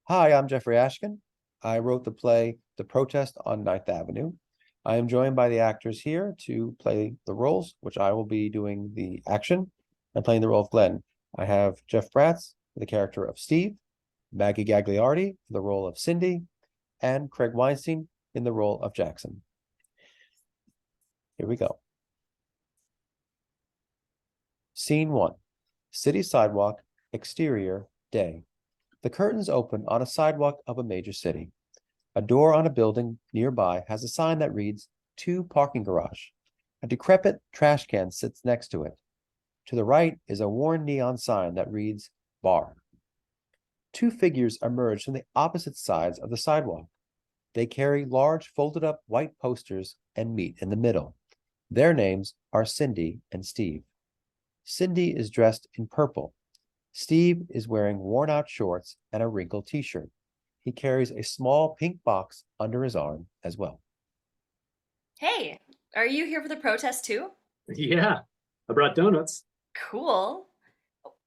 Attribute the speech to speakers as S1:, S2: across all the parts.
S1: Hi, I'm Jeffrey Ashkin. I wrote the play The Protest on Ninth Avenue. I am joined by the actors here to play the roles, which I will be doing the action and playing the role of Glen. I have Jeff Bratz, the character of Steve, Maggie Gagliardi, for the role of Cindy, and Craig Weinstein in the role of Jackson. Here we go. Scene 1. City sidewalk, exterior, day. The curtains open on a sidewalk of a major city. A door on a building nearby has a sign that reads, "To Parking Garage." A decrepit trash can sits next to it. To the right is a worn neon sign that reads, "Bar." Two figures emerge from the opposite sides of the sidewalk. They carry large folded up white posters and meet in the middle. Their names are Cindy and Steve. Cindy is dressed in purple. Steve is wearing worn-out shorts and a wrinkled t-shirt. He carries a small pink box under his arm as well.
S2: Hey, are you here for the protest too?
S3: Yeah, I brought donuts.
S2: Cool.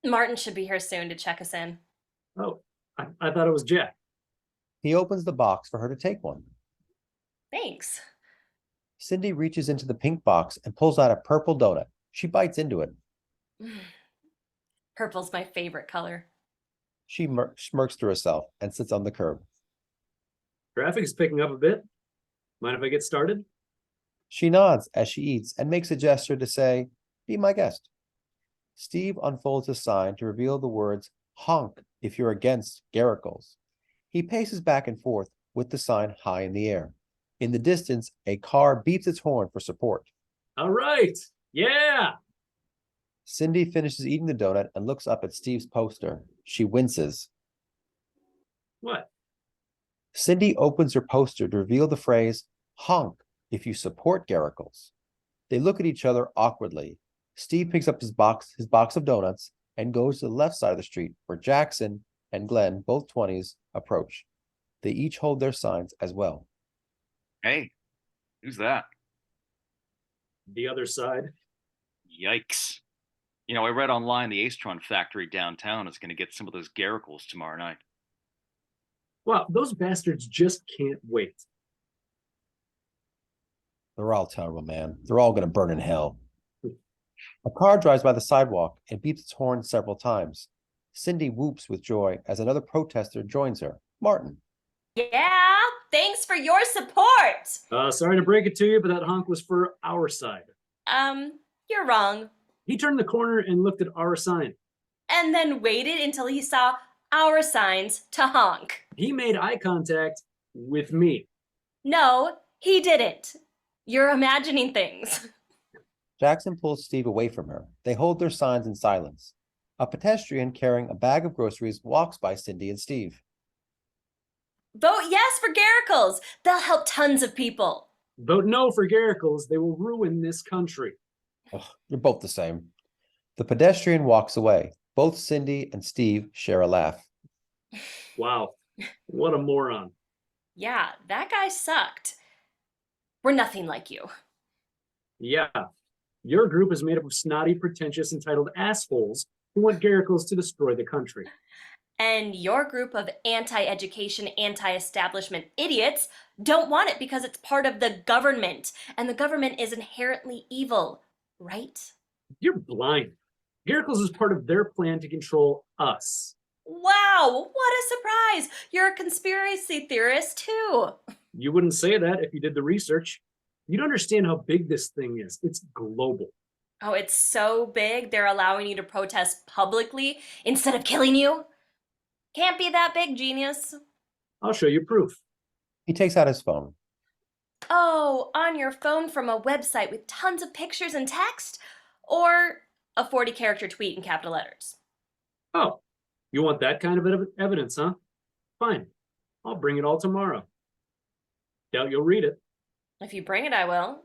S2: Martin should be here soon to check us in.
S3: Oh, I thought it was Jack.
S1: He opens the box for her to take one.
S2: Thanks.
S1: Cindy reaches into the pink box and pulls out a purple donut. She bites into it.
S2: Purple's my favorite color.
S1: She smirks to herself and sits on the curb.
S3: Traffic is picking up a bit. Mind if I get started?
S1: She nods as she eats and makes a gesture to say, "Be my guest." Steve unfolds a sign to reveal the words, "Honk if you're against Garricles." He paces back and forth with the sign high in the air. In the distance, a car beeps its horn for support.
S3: All right. Yeah.
S1: Cindy finishes eating the donut and looks up at Steve's poster. She winces.
S3: What?
S1: Cindy opens her poster to reveal the phrase, "Honk if you support Garricles." They look at each other awkwardly. Steve picks up his box of donuts and goes to the left side of the street where Jackson and Glen, both 20s, approach. They each hold their signs as well.
S4: Hey, who's that?
S3: The other side.
S4: Yikes. I read online the Acetron factory downtown is going to get some of those Garricles tomorrow night.
S3: Wow, those bastards just can't wait.
S1: They're all terrible, man. They're all going to burn in hell. A car drives by the sidewalk and beeps its horn several times. Cindy whoops with joy as another protester joins her, Martin.
S2: Yeah, thanks for your support.
S3: Sorry to break it to you, but that honk was for our side.
S2: You're wrong.
S3: He turned the corner and looked at our sign.
S2: And then waited until he saw our signs to honk.
S3: He made eye contact with me.
S2: No, he didn't. You're imagining things.
S1: Jackson pulls Steve away from her. They hold their signs in silence. A pedestrian carrying a bag of groceries walks by Cindy and Steve.
S2: Vote yes for Garricles. They'll help tons of people.
S3: Vote no for Garricles. They will ruin this country.
S1: Ugh, you're both the same. The pedestrian walks away. Both Cindy and Steve share a laugh.
S3: Wow, what a moron.
S2: Yeah, that guy sucked. We're nothing like you.
S3: Yeah, your group is made up of snotty, pretentious, entitled assholes who want Garricles to destroy the country.
S2: And your group of anti-education, anti-establishment idiots don't want it because it's part of the government, and the government is inherently evil, right?
S3: You're blind. Garricles is part of their plan to control us.
S2: Wow, what a surprise! You're a conspiracy theorist too.
S3: You wouldn't say that if you did the research. You'd understand how big this thing is. It's global.
S2: Oh, it's so big they're allowing you to protest publicly instead of killing you? Can't be that big, genius.
S3: I'll show you proof.
S1: He takes out his phone.
S2: Oh, on your phone from a website with tons of pictures and text? Or a 40-character tweet in capital letters?
S3: Oh, you want that kind of evidence, huh? Fine. I'll bring it all tomorrow. Doubt you'll read it.
S2: If you bring it, I will.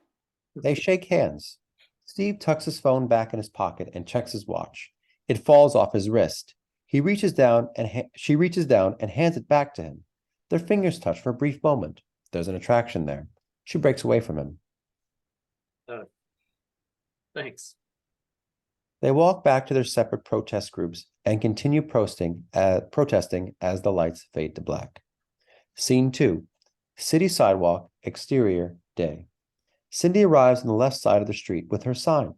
S1: They shake hands. Steve tucks his phone back in his pocket and checks his watch. It falls off his wrist. She reaches down and hands it back to him. Their fingers touch for a brief moment. There's an attraction there. She breaks away from him.
S3: Thanks.
S1: They walk back to their separate protest groups and continue protesting as the lights fade to black. Scene 2. City sidewalk, exterior, day. Cindy arrives on the left side of the street with her sign.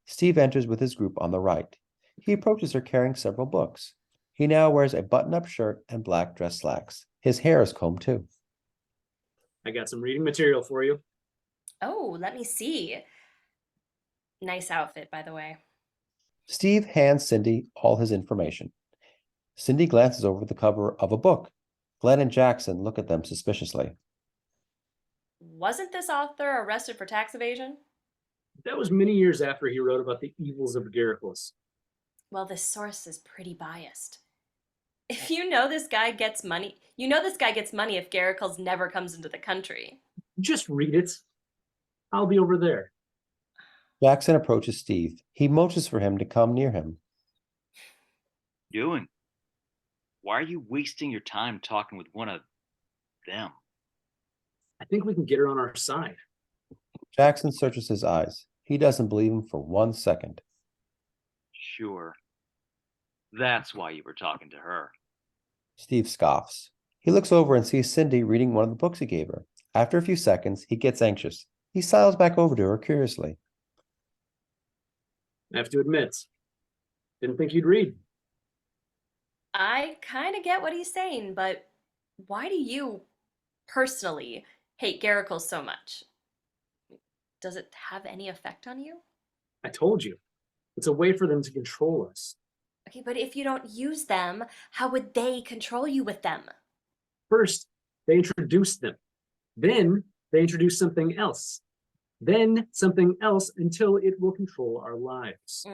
S1: Steve enters with his group on the right. He approaches her carrying several books. He now wears a button-up shirt and black dress slacks. His hair is combed too.
S3: I got some reading material for you.
S2: Oh, let me see. Nice outfit, by the way.
S1: Steve hands Cindy all his information. Cindy glances over the cover of a book. Glen and Jackson look at them suspiciously.
S2: Wasn't this author arrested for tax evasion?
S3: That was many years after he wrote about the evils of Garicles.
S2: Well, this source is pretty biased. If you know this guy gets money, you know this guy gets money if Garicles never comes into the country.
S3: Just read it. I'll be over there.
S1: Jackson approaches Steve. He motions for him to come near him.
S4: Doing? Why are you wasting your time talking with one of them?
S3: I think we can get her on our side.
S1: Jackson searches his eyes. He doesn't believe him for 1 second.
S4: Sure. That's why you were talking to her.
S1: Steve scoffs. He looks over and sees Cindy reading one of the books he gave her. After a few seconds, he gets anxious. He sidles back over to her curiously.
S3: I have to admit, didn't think you'd read.
S2: I kind of get what he's saying, but why do you, personally, hate Garicles so much? Does it have any effect on you?
S3: I told you. It's a way for them to control us.
S2: Okay, but if you don't use them, how would they control you with them?
S3: First, they introduce them. Then they introduce something else. Then something else until it will control our lives.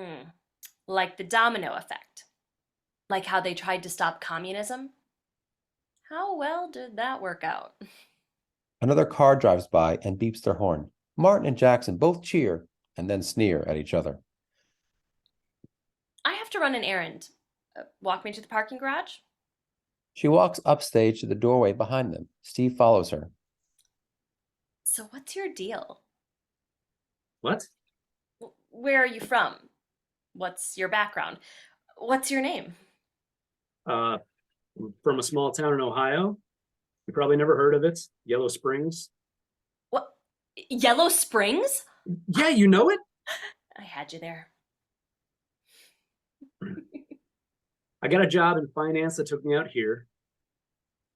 S2: Like the domino effect. Like how they tried to stop communism. How well did that work out?
S1: Another car drives by and beeps their horn. Martin and Jackson both cheer and then sneer at each other.
S2: I have to run an errand. Walk me to the parking garage?
S1: She walks upstage to the doorway behind them. Steve follows her.
S2: So what's your deal?
S3: What?
S2: Where are you from? What's your background? What's your name?
S3: From a small town in Ohio. You probably never heard of it. Yellow Springs.
S2: What? Yellow Springs?
S3: Yeah, you know it?
S2: I had you there.
S3: I got a job in finance that took me out here.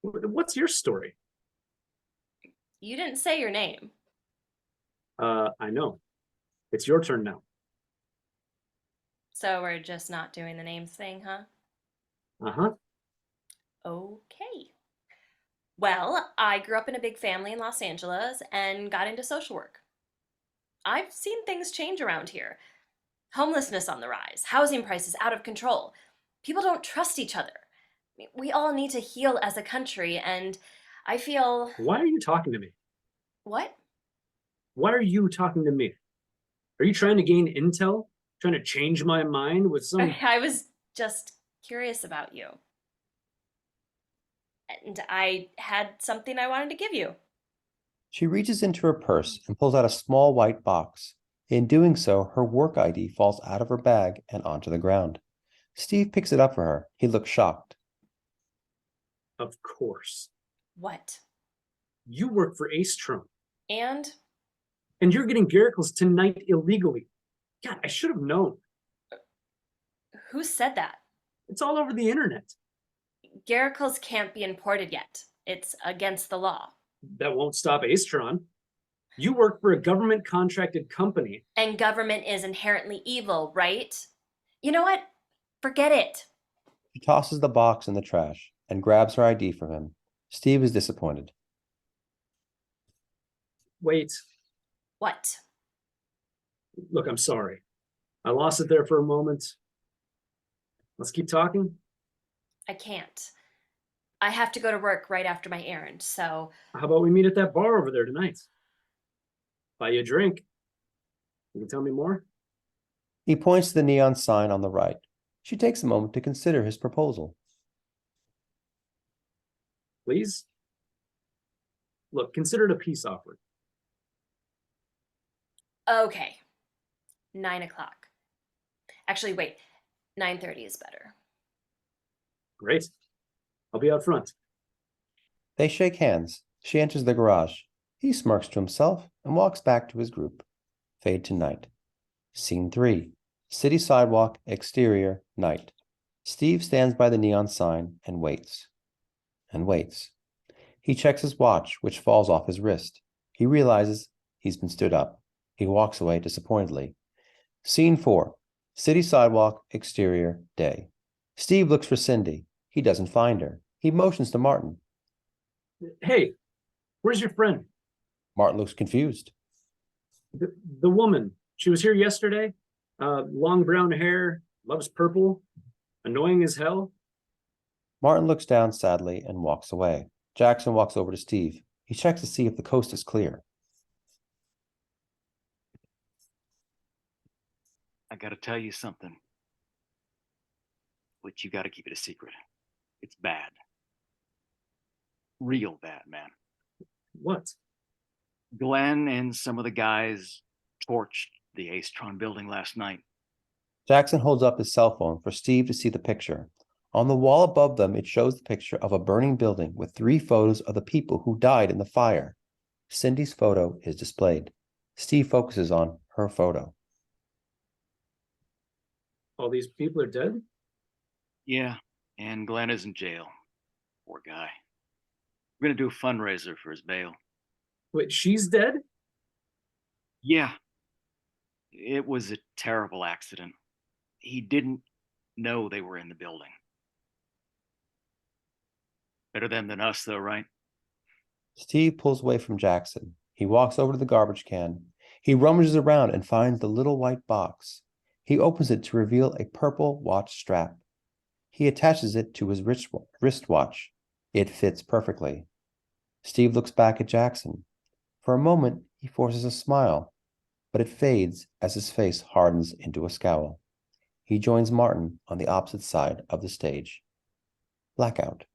S3: What's your story?
S2: You didn't say your name.
S3: I know. It's your turn now.
S2: So we're just not doing the names thing, huh?
S3: Uh-huh.
S2: Okay. Well, I grew up in a big family in Los Angeles and got into social work. I've seen things change around here. Homelessness on the rise, housing prices out of control. People don't trust each other. We all need to heal as a country, and I feel...
S3: Why are you talking to me?
S2: What?
S3: Why are you talking to me? Are you trying to gain intel? Trying to change my mind with some...
S2: I was just curious about you. And I had something I wanted to give you.
S1: She reaches into her purse and pulls out a small white box. In doing so, her work ID falls out of her bag and onto the ground. Steve picks it up for her. He looks shocked.
S3: Of course.
S2: What?
S3: You work for Ace Trump.
S2: And?
S3: And you're getting Garicles tonight illegally. God, I should have known.
S2: Who said that?
S3: It's all over the internet.
S2: Garicles can't be imported yet. It's against the law.
S3: That won't stop Acetron. You work for a government contracted company.
S2: And government is inherently evil, right? You know what? Forget it.
S1: She tosses the box in the trash and grabs her ID from him. Steve is disappointed.
S3: Wait,
S2: What?
S3: look, I'm sorry. I lost it there for a moment. Let's keep talking.
S2: I can't. I have to go to work right after my errand, so...
S3: How about we meet at that bar over there tonight? Buy you a drink. You can tell me more?
S1: He points to the neon sign on the right. She takes a moment to consider his proposal.
S3: Please? Look, consider it a peace offering.
S2: Okay. 9 o'clock. Actually, wait, 9:30 is better.
S3: Great. I'll be out front.
S1: They shake hands. She enters the garage. He smirks to himself and walks back to his group. Fade to night. Scene 3. City sidewalk, exterior, night. Steve stands by the neon sign and waits. And waits. He checks his watch, which falls off his wrist. He realizes he's been stood up. He walks away disappointedly. Scene 4. City sidewalk, exterior, day. Steve looks for Cindy. He doesn't find her. He motions to Martin.
S3: Hey, where's your friend?
S1: Martin looks confused.
S3: The woman. She was here yesterday. Long brown hair, loves purple, annoying as hell.
S1: Martin looks down sadly and walks away. Jackson walks over to Steve. He checks to see if the coast is clear.
S4: I gotta tell you something. But you gotta keep it a secret. It's bad. Real bad, man.
S3: What?
S4: Glen and some of the guys torched the Acetron building last night.
S1: Jackson holds up his cell phone for Steve to see the picture. On the wall above them, it shows the picture of a burning building with 3 photos of the people who died in the fire. Cindy's photo is displayed. Steve focuses on her photo.
S3: All these people are dead?
S4: Yeah, and Glen is in jail. Poor guy. We're gonna do a fundraiser for his bail.
S3: Wait, she's dead?
S4: Yeah. It was a terrible accident. He didn't know they were in the building. Better them than us, though, right?
S1: Steve pulls away from Jackson. He walks over to the garbage can. He rummages around and finds the little white box. He opens it to reveal a purple watch strap. He attaches it to his wristwatch. It fits perfectly. Steve looks back at Jackson. For a moment, he forces a smile, but it fades as his face hardens into a scowl. He joins Martin on the opposite side of the stage. Blackout.